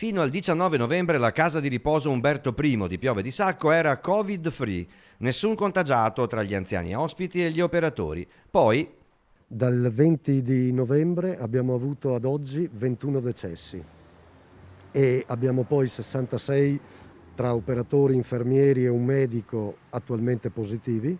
Fino al 19 novembre la casa di riposo Umberto I di Piove di Sacco era Covid-free, nessun contagiato tra gli anziani ospiti e gli operatori. Poi, dal 20 di novembre abbiamo avuto ad oggi 21 decessi e abbiamo poi 66 tra operatori, infermieri e un medico attualmente positivi,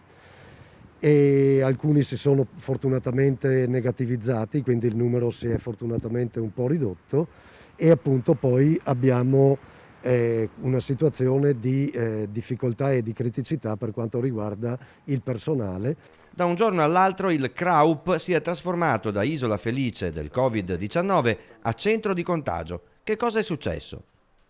e alcuni si sono fortunatamente negativizzati, quindi il numero si è fortunatamente un po' ridotto, e appunto poi abbiamo una situazione di difficoltà e di criticità per quanto riguarda il personale. da un giorno all'altro il CRAUP si è trasformato da isola felice del Covid-19 a centro di contagio. Che cosa è successo?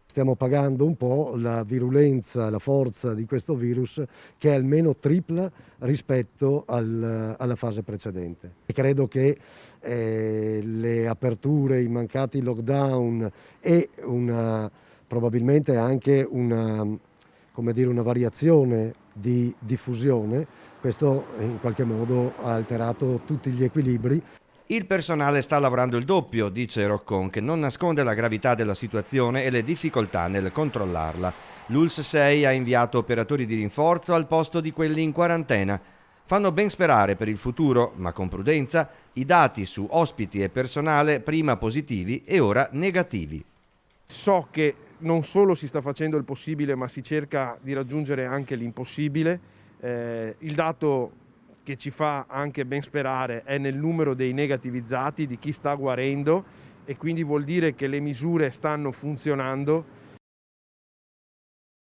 Stiamo pagando un po' la virulenza, la forza di questo virus, che è almeno tripla rispetto alla fase precedente. E credo che le aperture, i mancati lockdown e probabilmente anche una variazione di diffusione, questo in qualche modo ha alterato tutti gli equilibri. Il personale sta lavorando il doppio, dice Roccon, che non nasconde la gravità della situazione e le difficoltà nel controllarla. L'ULSS 6 ha inviato operatori di rinforzo al posto di quelli in quarantena. Fanno ben sperare per il futuro, ma con prudenza, i dati su ospiti e personale prima positivi e ora negativi. So che non solo si sta facendo il possibile, ma si cerca di raggiungere anche l'impossibile. Il dato che ci fa anche ben sperare è nel numero dei negativizzati, di chi sta guarendo, e quindi vuol dire che le misure stanno funzionando